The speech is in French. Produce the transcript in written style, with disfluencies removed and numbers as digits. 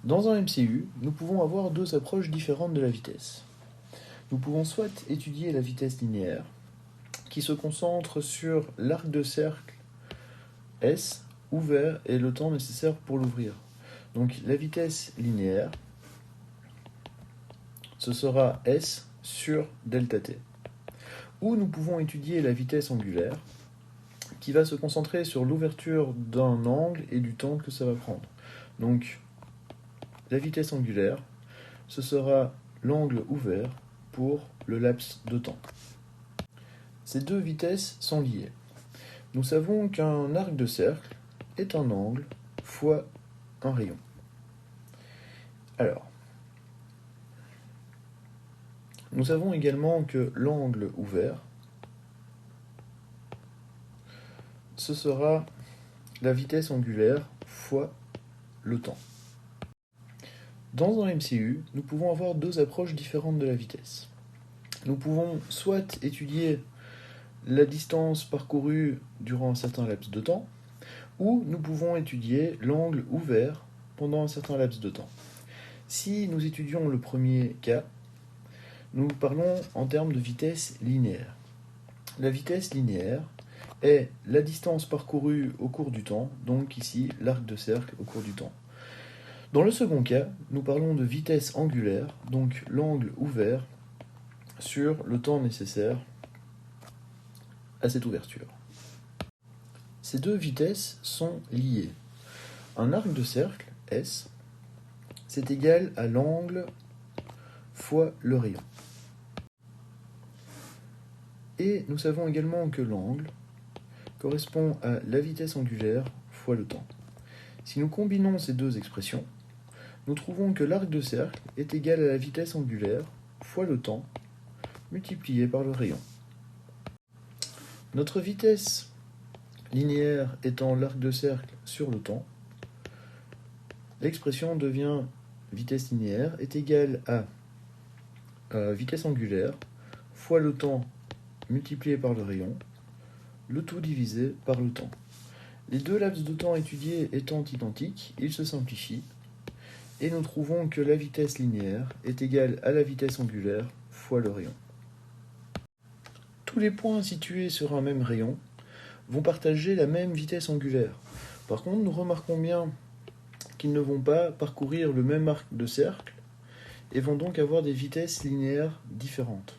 Dans un MCU, nous pouvons avoir deux approches différentes de la vitesse. Nous pouvons soit étudier la vitesse linéaire, qui se concentre sur l'arc de cercle S ouvert et le temps nécessaire pour l'ouvrir. Donc la vitesse linéaire, ce sera S sur delta t. Ou nous pouvons étudier la vitesse angulaire, qui va se concentrer sur l'ouverture d'un angle et du temps que ça va prendre. Donc la vitesse angulaire, ce sera l'angle ouvert pour le laps de temps. Ces deux vitesses sont liées. Nous savons qu'un arc de cercle est un angle fois un rayon. Alors, nous savons également que l'angle ouvert, ce sera la vitesse angulaire fois le temps. Dans un MCU, nous pouvons avoir deux approches différentes de la vitesse. Nous pouvons soit étudier la distance parcourue durant un certain laps de temps, ou nous pouvons étudier l'angle ouvert pendant un certain laps de temps. Si nous étudions le premier cas, nous parlons en termes de vitesse linéaire. La vitesse linéaire est la distance parcourue au cours du temps, donc ici l'arc de cercle au cours du temps. Dans le second cas, nous parlons de vitesse angulaire, donc l'angle ouvert sur le temps nécessaire à cette ouverture. Ces deux vitesses sont liées. Un arc de cercle, S, c'est égal à l'angle fois le rayon. Et nous savons également que l'angle correspond à la vitesse angulaire fois le temps. Si nous combinons ces deux expressions, nous trouvons que l'arc de cercle est égal à la vitesse angulaire fois le temps multiplié par le rayon. Notre vitesse linéaire étant l'arc de cercle sur le temps, l'expression devient vitesse linéaire est égale à vitesse angulaire fois le temps multiplié par le rayon, le tout divisé par le temps. Les deux laps de temps étudiés étant identiques, ils se simplifient et nous trouvons que la vitesse linéaire est égale à la vitesse angulaire fois le rayon. Tous les points situés sur un même rayon vont partager la même vitesse angulaire. Par contre, nous remarquons bien qu'ils ne vont pas parcourir le même arc de cercle et vont donc avoir des vitesses linéaires différentes.